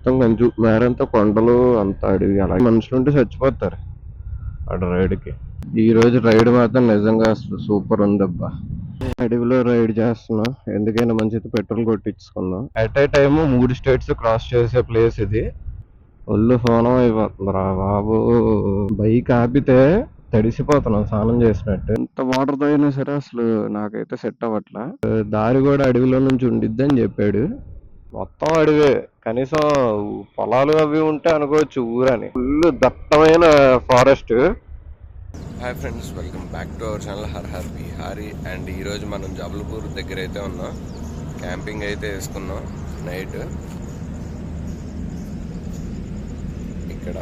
మొత్తం కొంచెం మేరంతా కొండలు అంతా అడవి అలాగే మనుషులుంటే చచ్చిపోతారు అటు రైడ్కి. ఈ రోజు రైడ్ మాత్రం నిజంగా అసలు సూపర్ ఉందబ్బా. అడవిలో రైడ్ చేస్తున్నాం, ఎందుకైనా మంచిది పెట్రోల్ కొట్టించుకుందాం. At a time 3 states cross చేసే ప్లేస్ ఇది. ఒళ్ళు ఫోనం అయిపోతుందిరా బాబు. బైక్ ఆపితే తడిసిపోతున్నాం స్నానం చేసినట్టు. ఎంత వాటర్ తాగినా సరే అసలు నాకైతే సెట్ అవ్వట్లా. దారి కూడా అడవిలో నుంచి ఉండిద్ది అని చెప్పాడు. మొత్తం అడివే, కనీసం పొలాలు అవి ఉంటే అనుకోవచ్చు ఊరని. ఫుల్ దట్టమైన forest. Hi friends, welcome back to our channel her her Bihari. And ఈరోజు మనం జబల్పూర్ దగ్గర అయితే ఉన్నాం. క్యాంపింగ్ అయితే వేసుకున్నాం నైట్ ఇక్కడ.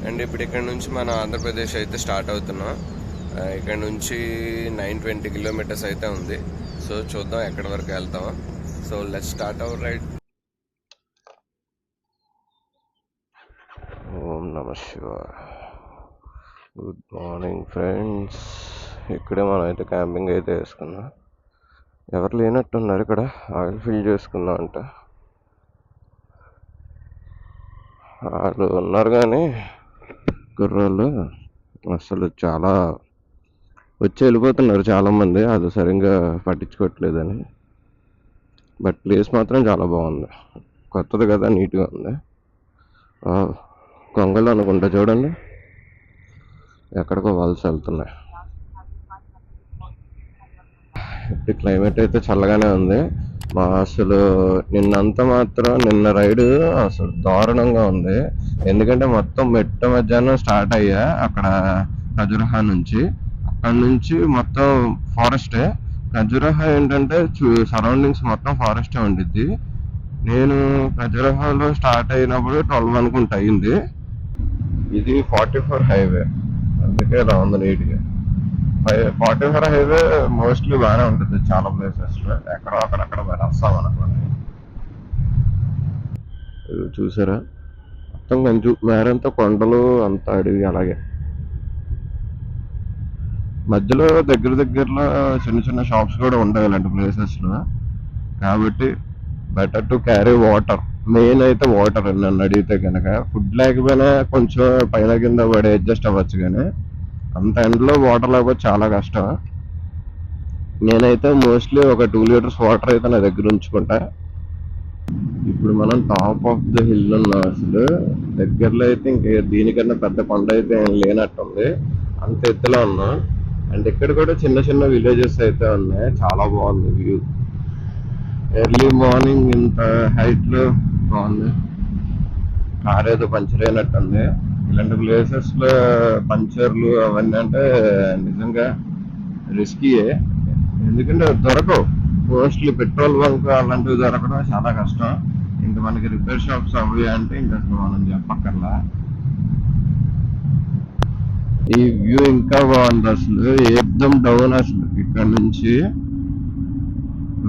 అండ్ ఇప్పుడు ఇక్కడ నుంచి మన ఆంధ్రప్రదేశ్ అయితే స్టార్ట్ అవుతున్నాం. ఇక్కడ నుంచి 920 కిలోమీటర్స్ అయితే ఉంది. సో చూద్దాం ఎక్కడి వరకు వెళ్తామో. So let's start our ride. ఓం నమ శివాయ. Good morning friends. ఇక్కడే మనం అయితే క్యాంపింగ్ అయితే వేసుకున్నాం. ఎవరు లేనట్టున్నారు ఇక్కడ. ఆయిల్ ఫిల్ చేసుకుందాం అంట. వాళ్ళు ఉన్నారు కానీ కుర్రోళ్ళు అసలు చాలా వచ్చి వెళ్ళిపోతున్నారు చాలామంది. అది సరిగ్గా పట్టించుకోవట్లేదని. బట్ ప్లేస్ మాత్రం చాలా బాగుంది. కొత్తది కదా, నీట్గా ఉంది. కొంగలు అనుకుంటా, చూడండి ఎక్కడికో వలస వెళ్తున్నాయి. ఇప్పుడు క్లైమేట్ అయితే చల్లగానే ఉంది. మా అసలు నిన్న రైడ్ అసలు దారుణంగా ఉంది. ఎందుకంటే మొత్తం మెట్ట మధ్యాహ్నం స్టార్ట్ అయ్యా అక్కడ ఖజురహా నుంచి. అక్కడ నుంచి మొత్తం ఫారెస్టే. ఖజురహా ఏంటంటే సరౌండింగ్స్ మొత్తం ఫారెస్టే ఉండిద్ది. నేను ఖజురహాలో స్టార్ట్ అయినప్పుడు 12 అనుకుంటా అయింది. ఇది 44 హైవే, అందుకే ఇలా ఉంది నీట్గా. 44 హైవే మోస్ట్లీ బాగానే ఉంటుంది చాలా ప్లేసెస్ లో. ఎక్కడో అక్కడక్కడ వస్తాం అనుకోండి. చూసారా, మొత్తం కొంచెం మేరంతా కొండలు అంతా అడవి. అలాగే మధ్యలో దగ్గరలో చిన్న చిన్న షాప్స్ కూడా ఉంటాయి ఇలాంటి ప్లేసెస్ లో. కాబట్టి better to carry water. Main అయితే వాటర్ నన్ను అడిగితే కనుక. ఫుడ్ లేకపోయినా కొంచెం పైన కింద పడి అడ్జస్ట్ అవ్వచ్చు, కానీ అంత ఎండలో వాటర్ లేకపోతే చాలా కష్టం. నేనైతే మోస్ట్లీ ఒక 2 లీటర్స్ వాటర్ అయితే నా దగ్గర ఉంచుకుంటా. ఇప్పుడు మనం టాప్ ఆఫ్ ద హిల్ ఉన్నాం. అసలు దగ్గరలో అయితే ఇంక దీనికన్నా పెద్ద కొండ అయితే ఏం లేనట్టుంది, అంత ఎత్తులో ఉన్నాం. అండ్ ఇక్కడ కూడా చిన్న చిన్న విలేజెస్ అయితే ఉన్నాయి. చాలా బాగుంది వ్యూ. ఎర్లీ మార్నింగ్ ఇంత హైట్ లో బాగుంది. కార్ ఏదో పంచర్ అయినట్టుంది. ఇలాంటి ప్లేసెస్ లో పంచర్లు అవన్నీ అంటే నిజంగా రిస్కీయే. ఎందుకంటే దొరకవు. మోస్ట్లీ పెట్రోల్ బంక్ అలాంటివి దొరకడం చాలా కష్టం. ఇంకా మనకి రిపేర్ షాప్స్ అవి అంటే ఇంకా అసలు మనం చెప్పక్కర్లా. ఈ వ్యూ ఇంకా బాగుంది అసలు. ఏకదం డౌన్. అసలు ఇక్కడ నుంచి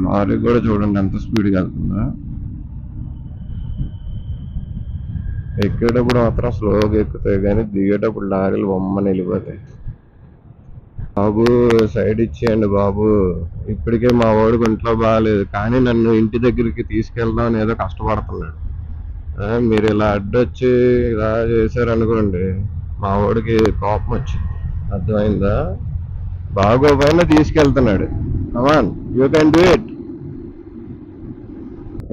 లారీ కూడా చూడండి ఎంత స్పీడ్గా వెళ్తుందో. ఎక్కేటప్పుడు మాత్రం స్లోగా ఎక్కుతాయి, కానీ దిగేటప్పుడు లారీలు బొమ్మని వెళ్ళిపోతాయి. బాబు సైడ్ ఇచ్చేయండి బాబు. ఇప్పటికే మా వాడికి ఒంట్లో బాగాలేదు, కానీ నన్ను ఇంటి దగ్గరికి తీసుకెళ్దాం ఏదో కష్టపడుతున్నాడు. మీరు ఇలా అడ్డొచ్చి ఇలా చేశారనుకోండి, మా వాడికి కోపం వచ్చింది. అర్థమైందా? బాగోపోయినా తీసుకెళ్తున్నాడు. Come on, you can do it.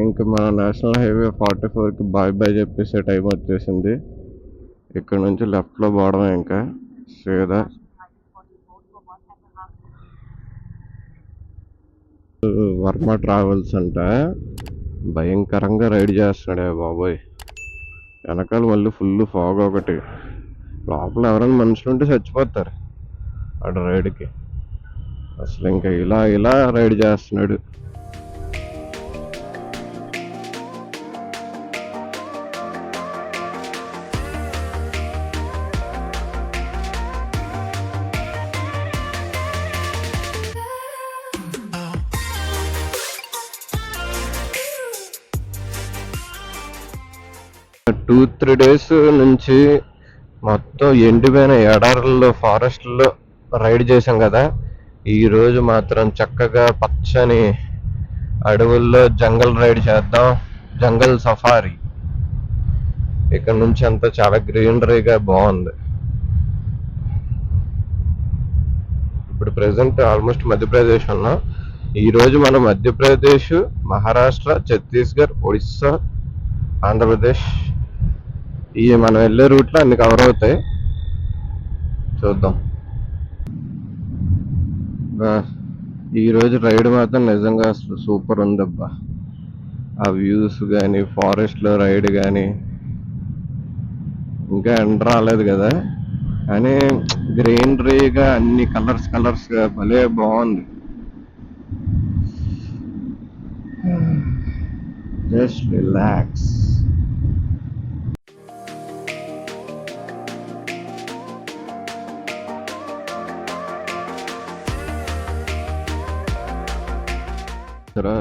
ఇంకా మన నేషనల్ హైవే 44కి బాయ్ బాయ్ చెప్పేసే టైం వచ్చేసింది. ఇక్కడ నుంచి లెఫ్ట్లో పోవడమే ఇంకా సీదా. వర్మ ట్రావెల్స్ అంట. భయంకరంగా రైడ్ చేస్తున్నాడే బాబోయ్. వెనకాల మళ్ళీ ఫుల్ ఫాగ్ ఒకటి. లోపల ఎవరైనా మనుషులు ఉంటే చచ్చిపోతారు అటు రైడ్కి. అసలు ఇంకా ఇలా రైడ్ చేస్తున్నాడు. టూ 3 డేస్ నుంచి మొత్తం ఎండిపోయిన ఎడారుల్లో ఫారెస్ట్లో రైడ్ చేసాం కదా. ఈ రోజు మాత్రం చక్కగా పచ్చని అడవుల్లో జంగల్ రైడ్ చేద్దాం, జంగల్ సఫారీ. ఇక్కడ నుంచి అంతా చాలా గ్రీనరీగా బాగుంది. ఇప్పుడు ప్రెసెంట్ ఆల్మోస్ట్ మధ్యప్రదేశ్ ఉన్నాం. ఈ రోజు మనం మధ్యప్రదేశ్, మహారాష్ట్ర, ఛత్తీస్గఢ్, ఒడిస్సా, ఆంధ్రప్రదేశ్ ఈ మనం వెళ్ళే రూట్లో అన్ని కవర్ అవుతాయి. చూద్దాం. ఈ రోజు రైడ్ మాత్రం నిజంగా అసలు సూపర్ ఉందబ్బా. ఆ వ్యూస్ కానీ, ఫారెస్ట్ లో రైడ్ కానీ. ఇంకా ఎండ రాలేదు కదా, కానీ గ్రీనరీగా అన్ని కలర్స్ కలర్స్ గా భలే బాగుంది. Just relax.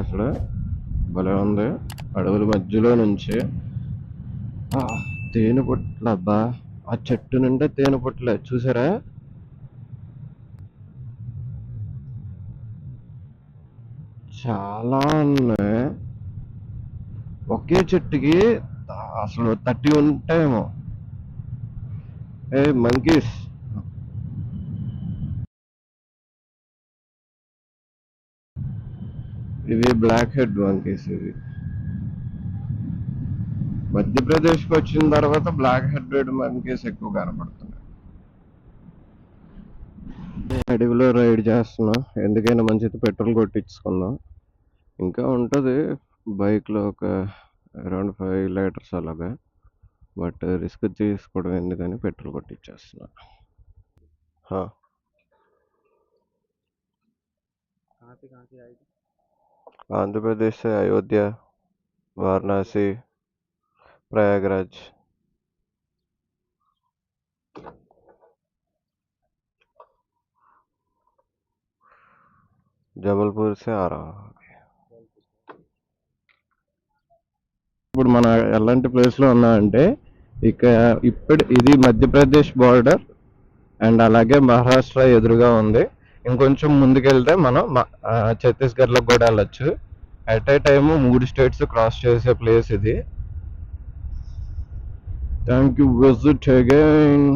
అసలు భలే ఉంది. అడవుల మధ్యలో నుంచి తేనె పొట్లు అబ్బా. ఆ చెట్టు నిండా తేనె పొట్లే చూసారా? చాలా ఉన్నాయి. ఒకే చెట్టుకి అసలు 30 ఉంటాయేమో. మంకీస్. ఇవి బ్లాక్ హెడ్ మంకీస్. ఇవి మధ్యప్రదేశ్కి వచ్చిన తర్వాత బ్లాక్ హెడెడ్ మంకీస్ ఎక్కువ కనపడుతున్నాయి. అడవిలో రైడ్ చేస్తున్నాం, ఎందుకైనా మంచిది పెట్రోల్ కొట్టించుకుందాం. ఇంకా ఉంటుంది బైక్లో ఒక అరౌండ్ 5 లీటర్స్ అలాగా. బట్ రిస్క్ తీసుకోవడం ఎందుకని పెట్రోల్ కొట్టించేస్తున్నా. ఆంధ్రప్రదేశ్ అయోధ్య, వారణాసి, ప్రయాగరాజ్. జబల్పూర్ సే ఆ రహా. ఇప్పుడు మనం ఎలాంటి ప్లేస్ లో ఉన్నా అంటే ఇది మధ్యప్రదేశ్ బార్డర్ అండ్ అలాగే మహారాష్ట్ర ఎదురుగా ఉంది. ఇంకొంచెం ముందుకెళ్తే మనం ఛత్తీస్గఢ్ లో కూడా వెళ్ళొచ్చు. At a time 3 states cross చేసే ప్లేస్ ఇది. Thank you. Visit again.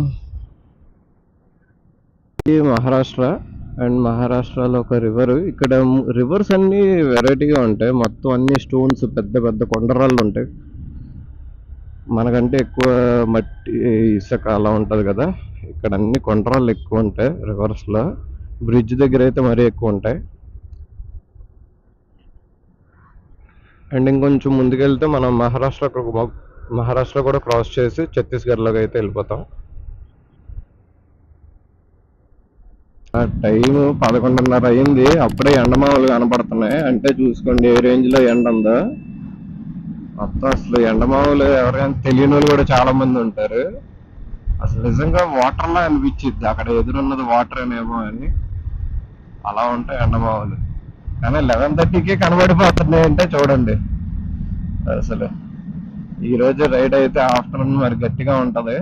Maharashtra and మహారాష్ట్రలో ఒక రివర్. ఇక్కడ రివర్స్ అన్ని వెరైటీగా ఉంటాయి. మొత్తం అన్ని స్టోన్స్, పెద్ద పెద్ద కొండరాళ్ళు ఉంటాయి. మనకంటే ఎక్కువ మట్టి, ఇసుక అలా ఉంటది కదా. ఇక్కడ అన్ని కొండరాళ్ళు ఎక్కువ ఉంటాయి రివర్స్ లో. బ్రిడ్జ్ దగ్గర అయితే మరీ ఎక్కువ ఉంటాయి. అండ్ ఇంకొంచెం ముందుకెళ్తే మనం మహారాష్ట్ర కూడా క్రాస్ చేసి ఛత్తీస్గఢ్ లోకి అయితే వెళ్ళిపోతాం. టైం 11:30 అయింది. అప్పుడే ఎండమావులు కనపడుతున్నాయి. అంటే చూసుకోండి ఏ రేంజ్ లో ఎండ ఉందో. మొత్తం అసలు ఎండమావులు ఎవరికైనా తెలియని వాళ్ళు కూడా చాలా మంది ఉంటారు. అసలు నిజంగా వాటర్ లా అనిపించిద్ది. అక్కడ ఎదురున్నది వాటర్ అనేమో అని. అలా ఉంటాయి ఎండమావులు. కానీ 11:30కే కనబడిపోతున్నాయి అంటే చూడండి. అసలు ఈ రోజు రైడ్ అయితే ఆఫ్టర్నూన్ మరి గట్టిగా ఉంటది.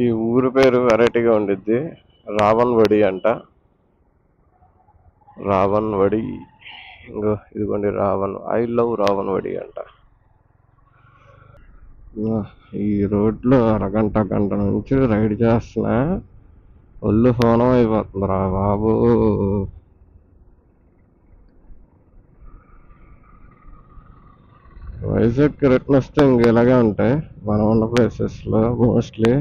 ఈ ఊరు పేరు వెరైటీగా ఉండిద్ది. రావణ్ వడి అంట. రావణ్ వడి. ఇంకో ఇదిగోండి ఐ లవ్ రావణ్ వడి అంట. ఈ రోడ్లో గంట నుంచి రైడ్ చేస్తున్నా. ఒళ్ళు హోనం అయిపోతుందిరా బాబు. వైజాగ్ రిటర్న్ వస్తే ఇంక ఇలాగే ఉంటాయి మనం ఉన్న ప్లేసెస్ లో. మోస్ట్లీ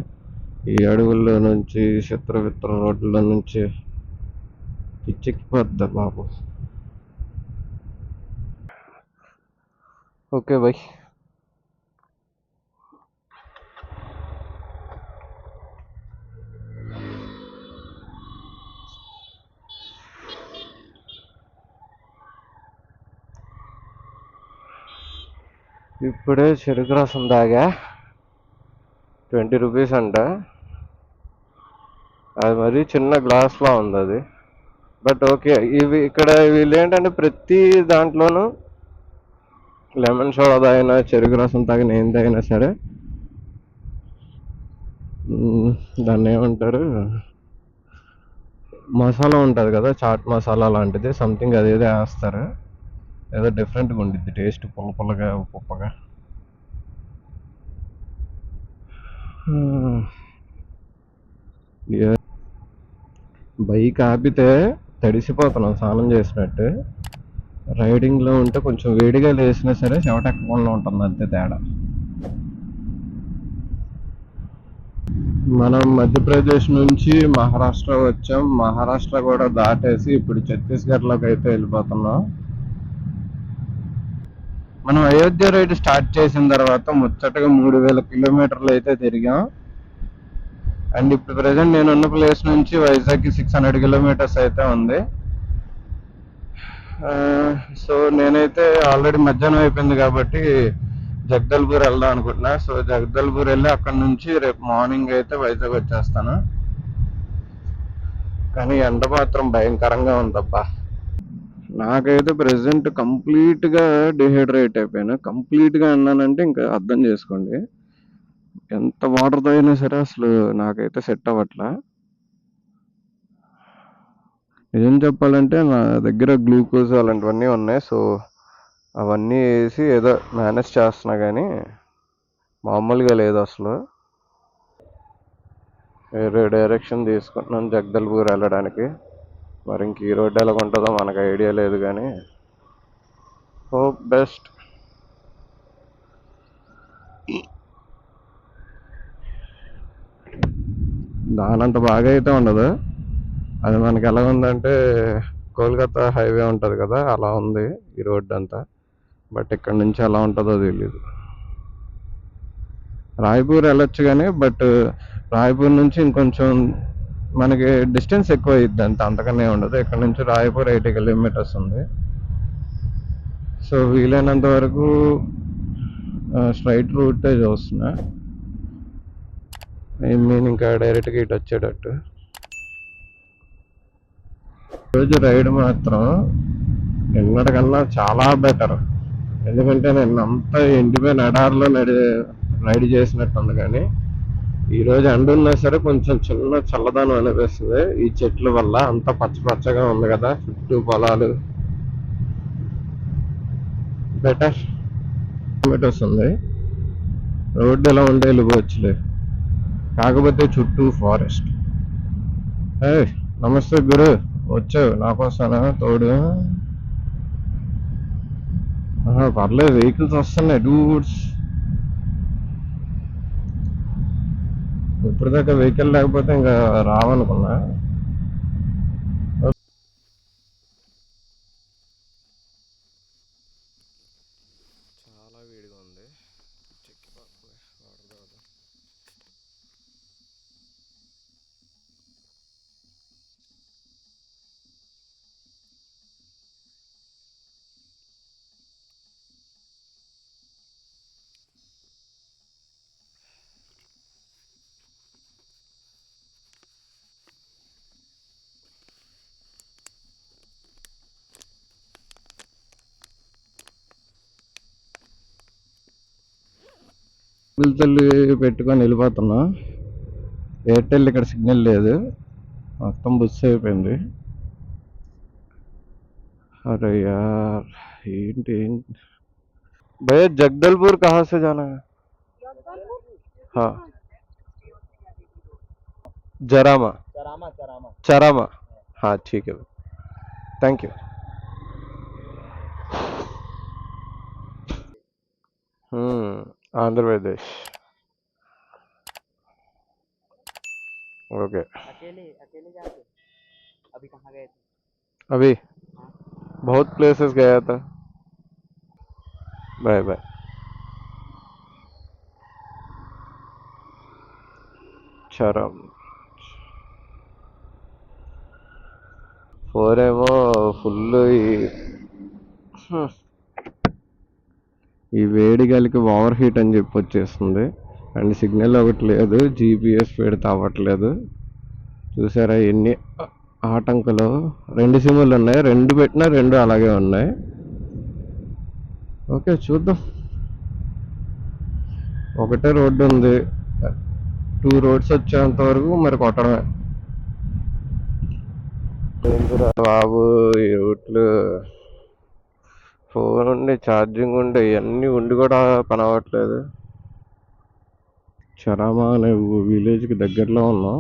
ఈ అడవుల్లో నుంచి, చిత్ర రోడ్ల నుంచి పిచ్చెక్కిపోద్ది బాబు. Okay by. ఇప్పుడే చెరుకు రసం తాగా. 20 రూపీస్ అంట. అది మరి చిన్న గ్లాస్లో ఉంది అది. But okay. ఇక్కడ వీళ్ళు ఏంటంటే ప్రతి దాంట్లోనూ లెమన్ సోడా తాగినా, చెరుకు రసం తాగినా, ఏం తాగినా సరే దాన్ని ఏమంటారు, మసాలా ఉంటుంది కదా, చాట్ మసాలా లాంటిది సంథింగ్ అదేదో వేస్తారు. ఏదో డిఫరెంట్గా ఉండిద్ది టేస్ట్, పుల్ల పుల్లగా ఉప్పగా. బైక్ ఆపితే తడిసిపోతున్నాం స్నానం చేసినట్టు. రైడింగ్లో ఉంటే కొంచెం వేడిగా లేసినా సరే చెమటెక్కకుండా ఉంటుంది, అంతే తేడా. మనం మధ్యప్రదేశ్ నుంచి మహారాష్ట్ర వచ్చాం. మహారాష్ట్ర కూడా దాటేసి ఇప్పుడు ఛత్తీస్గఢ్లోకి అయితే వెళ్ళిపోతున్నాం. మనం అయోధ్య రైడ్ స్టార్ట్ చేసిన తర్వాత ముచ్చటగా 3000 కిలోమీటర్లు అయితే తిరిగాం. అండ్ ఇప్పుడు ప్రజెంట్ నేనున్న ప్లేస్ నుంచి వైజాగ్కి 600 కిలోమీటర్స్ అయితే ఉంది. సో నేనైతే ఆల్రెడీ మధ్యాహ్నం అయిపోయింది కాబట్టి జగదల్పూర్ వెళ్దాం అనుకుంటున్నా. సో జగదల్పూర్ వెళ్ళి అక్కడ నుంచి రేపు మార్నింగ్ అయితే వైజాగ్ వచ్చేస్తాను. కానీ ఎండ మాత్రం భయంకరంగా ఉందబ్బా. నాకైతే ప్రెసెంట్ కంప్లీట్గా డిహైడ్రేట్ అయిపోయాను. కంప్లీట్గా అన్నానంటే ఇంకా అర్థం చేసుకోండి, ఎంత వాటర్ తాగినా సరే అసలు నాకైతే సెట్ అవ్వట్లా. నిజం చెప్పాలంటే నా దగ్గర గ్లూకోజ్ అలాంటివన్నీ ఉన్నాయి. సో అవన్నీ వేసి ఏదో మేనేజ్ చేస్తున్నా, కానీ మామూలుగా లేదు అసలు. వేరే డైరెక్షన్ తీసుకుంటున్నాను జగదల్పూర్ వెళ్ళడానికి. మరి ఇంక ఈ రోడ్డు ఎలా ఉంటుందో మనకు ఐడియా లేదు, కానీ హోప్ బెస్ట్. దానంత బాగా అయితే ఉండదు. అది మనకి ఎలా ఉందంటే కోల్కతా హైవే ఉంటుంది కదా, అలా ఉంది ఈ రోడ్డు అంతా. బట్ ఇక్కడ నుంచి ఎలా ఉంటుందో తెలీదు. రాయ్పూర్ వెళ్ళొచ్చు కానీ, బట్ రాయ్పూర్ నుంచి ఇంకొంచెం మనకి డిస్టెన్స్ ఎక్కువ అయ్యిద్ది, అంత అంతకనే ఉండదు. ఇక్కడ నుంచి రాయ్పూర్ 80 కిలోమీటర్స్ ఉంది. సో వీలైనంత వరకు స్ట్రైట్ రూటే చూస్తున్నా. ఐ మీన్ ఇంకా డైరెక్ట్గా ఇటు వచ్చేటట్టు. రోజు రైడ్ మాత్రం నిన్నటికన్నా చాలా బెటర్. ఎందుకంటే నేను అంతా ఎండిపోయిన ఎడారిలో రైడ్ చేసినట్టుంది, కానీ ఈరోజు ఎండ ఉన్నా సరే కొంచెం చిన్న చల్లదనం అనిపిస్తుంది ఈ చెట్ల వల్ల. అంతా పచ్చ పచ్చగా ఉంది కదా, చుట్టూ పొలాలు. బెటర్ కిలోమీటర్స్ ఉంది. రోడ్డు ఎలా ఉంటే వెళ్ళిపోవచ్చులే, కాకపోతే చుట్టూ ఫారెస్ట్. నమస్తే గురు, వచ్చావు నా కోసమా తోడు? పర్లేదు, వెహికల్స్ వస్తున్నాయి డూడ్స్. ఇప్పుడు దాకా వెహికల్ లేకపోతే ఇంకా రావనుకున్నా. చాలా వేడిగా ఉంది. తల్లి పెట్టుకొని వెళ్ళిపోతున్నా. ఎయిర్టెల్ ఇక్కడ సిగ్నల్ లేదు, మొత్తం బుస్ అయిపోయింది. అరే యార్, ఏంటి भैया जगदलपुर कहाँ से जाना है? हाँ, जरामा चरामा. हाँ ठीक है, thank you. Andhra Pradesh. Okay. अकेले जाते अभी कहाँ गए थे? अभी बहुत प्लेसेस गया था. Bye bye. చరం 4 ఏమో ఫుల్. ఈ వేడి గాలికి ఓవర్ హీట్ అని చెప్పి వచ్చేస్తుంది. అండ్ సిగ్నల్ ఒకటి లేదు, జీపీఎస్ పెడితే అవ్వట్లేదు. చూసారా ఎన్ని ఆటంకులు. 2 సిమ్లు ఉన్నాయి, 2 పెట్టినా 2 అలాగే ఉన్నాయి. ఓకే చూద్దాం. ఒకటే రోడ్డు ఉంది, 2 రోడ్స్ వచ్చేంత వరకు మరి కొట్టడమే. ఏందిరా బాబు ఈ రూట్లు, ఫోన్ ఉండి ఛార్జింగ్ ఉండి ఇవన్నీ ఉండి కూడా పని అవ్వట్లేదు. చరామా అనే విలేజ్కి దగ్గరలో ఉన్నాం.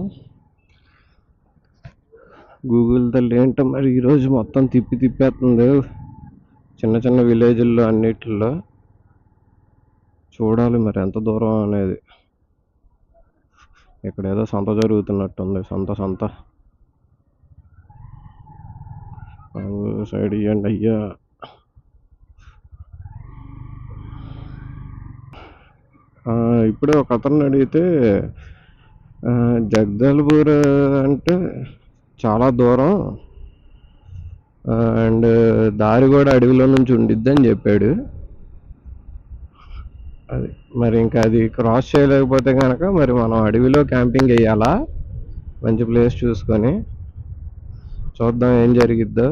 గూగుల్ తల్లి ఏంటో మరి ఈరోజు మొత్తం తిప్పేస్తుంది చిన్న చిన్న విలేజ్ల్లో అన్నిటిలో. చూడాలి మరి ఎంత దూరం అనేది. ఇక్కడ ఏదో సంత జరుగుతున్నట్టుంది. సంత సైడ్ ఇవ్వండి అయ్యా. ఇప్పుడే ఒక అతను అడిగితే జగదల్పూర్ అంటే చాలా దూరం అండ్ దారి కూడా అడవిలో నుంచి ఉండిద్దని చెప్పాడు. అది మరి ఇంకా అది క్రాస్ చేయలేకపోతే కనుక మరి మనం అడవిలో క్యాంపింగ్ వేయాలా, మంచి ప్లేస్ చూసుకొని. చూద్దాం ఏం జరిగిద్దో.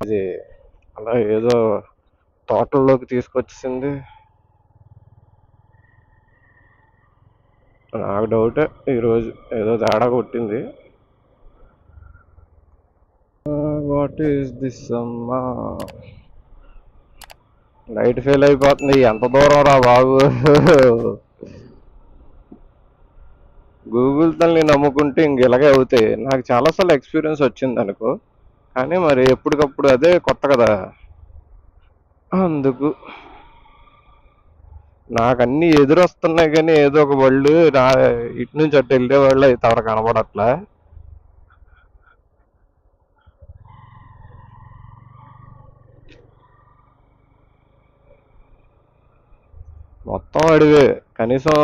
అది అలా ఏదో తోటల్లోకి తీసుకొచ్చేసింది. నాకు డౌటే ఈరోజు ఏదో తేడా కొట్టింది. వాట్ ఈస్ దిస్ అమ్మా, లైట్ ఫెయిల్ అయిపోతుంది. ఎంత దూరం రా బాబు. గూగుల్ తల్లి నమ్ముకుంటే ఇంక ఇలాగే అవుతాయి. నాకు చాలాసార్లు ఎక్స్పీరియన్స్ వచ్చింది అనుకో, కానీ మరి ఎప్పటికప్పుడు అదే కొత్త కదా. అందుకు నాకు అన్నీ ఎదురొస్తున్నాయి కానీ ఏదో ఒక వాళ్ళు ఇటు నుంచి అటు వెళ్ళే వాళ్ళు అయితే ఎవరు కనబడట్లా. మొత్తం అడివే, కనీసం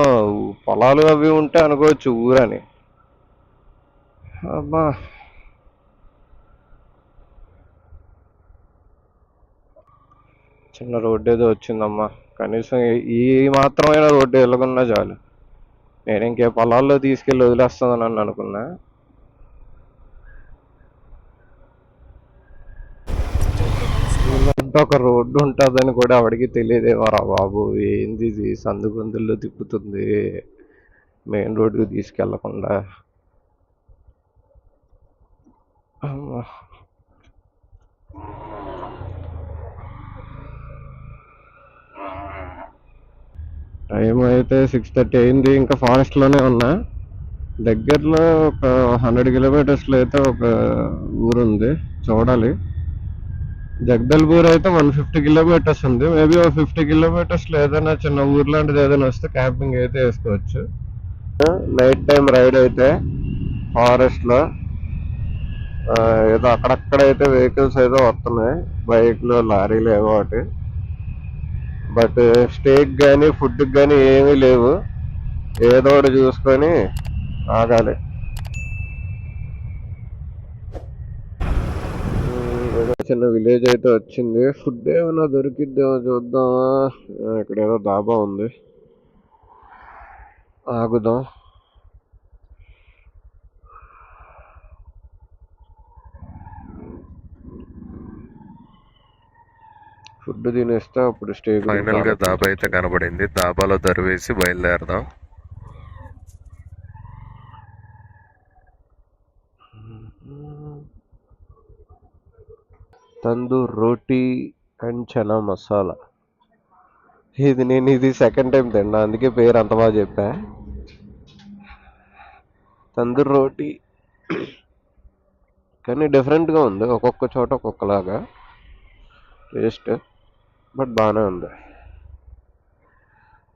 పొలాలు అవి ఉంటే అనుకోవచ్చు ఊరని. అబ్బా, చిన్న రోడ్డు ఏదో వచ్చిందమ్మా. కనీసం ఈ మాత్రమైన రోడ్డు వెళ్ళకున్నా చాలు. నేను ఇంకే పొలాల్లో తీసుకెళ్ళి వదిలేస్తుందని అని అనుకున్నా. ఒక రోడ్డు ఉంటుందని కూడా ఆవిడికి తెలియదేమోరా బాబు. ఏంది ఇది సందు గొంతుల్లో తిప్పుతుంది మెయిన్ రోడ్డుకి తీసుకెళ్లకుండా. టైం అయితే 6:30 అయింది. ఇంకా ఫారెస్ట్లోనే ఉన్నా. దగ్గరలో ఒక 100 కిలోమీటర్స్లో అయితే ఒక ఊరుంది, చూడాలి. జగదల్పూర్ అయితే 150 కిలోమీటర్స్ ఉంది. మేబీ ఒక 50 కిలోమీటర్స్లో ఏదైనా చిన్న ఊరు లాంటిది ఏదైనా వస్తే క్యాంపింగ్ అయితే వేసుకోవచ్చు. నైట్ టైం రైడ్ అయితే ఫారెస్ట్లో ఏదో అక్కడక్కడైతే వెహికల్స్ ఏదో వస్తున్నాయి, బైక్లు లారీలు ఏవో ఒకటి. బట్ స్టేకి కానీ ఫుడ్కి కానీ ఏమీ లేవు. ఏదో ఒకటి చూసుకొని ఆగాలి. చిన్న విలేజ్ అయితే వచ్చింది. ఫుడ్ ఏమైనా దొరికిద్దేమో చూద్దామా. ఇక్కడ ఏదో డాబా ఉంది, ఆగుదాం. ఫుడ్ తినేస్తే అప్పుడు స్టే. ఫైనల్ గా దాబా అయితే కనబడింది. దాబాలో దరివేసి బయలుదేరదాం. తందూర్ రోటీ అండ్ చనా మసాలా. ఇది సెకండ్ టైం తిన్నా, అందుకే పేరు అంత బాగా చెప్పా. తందూర్ రోటీ కానీ డిఫరెంట్గా ఉంది, ఒక్కొక్క చోట ఒక్కొక్కలాగా టేస్ట్. బట్ బాగానే ఉంది.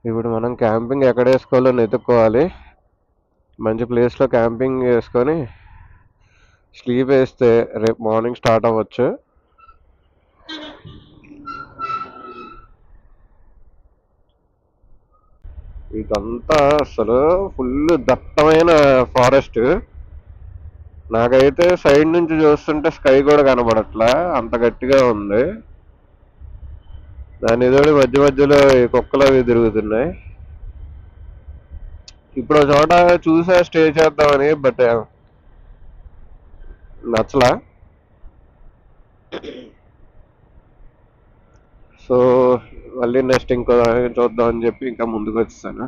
ఇప్పుడు మనం క్యాంపింగ్ ఎక్కడ వేసుకోవాలో వెతుక్కోవాలి. మంచి ప్లేస్లో క్యాంపింగ్ వేసుకొని స్లీప్ వేస్తే రేపు మార్నింగ్ స్టార్ట్ అవ్వచ్చు. ఇదంతా అసలు ఫుల్ దట్టమైన ఫారెస్ట్. నాకైతే సైడ్ నుంచి చూస్తుంటే స్కై కూడా కనబడట్లా, అంత గట్టిగా ఉంది. దాని ఎదురు మధ్య మధ్యలో ఈ కుక్కలు అవి తిరుగుతున్నాయి. ఇప్పుడు ఒక చోట చూసా స్టే చేద్దామని, బట్ నచ్చలా. సో మళ్ళీ నెక్స్ట్ ఇంకో చూద్దాం అని చెప్పి ఇంకా ముందుకు వచ్చేసాను.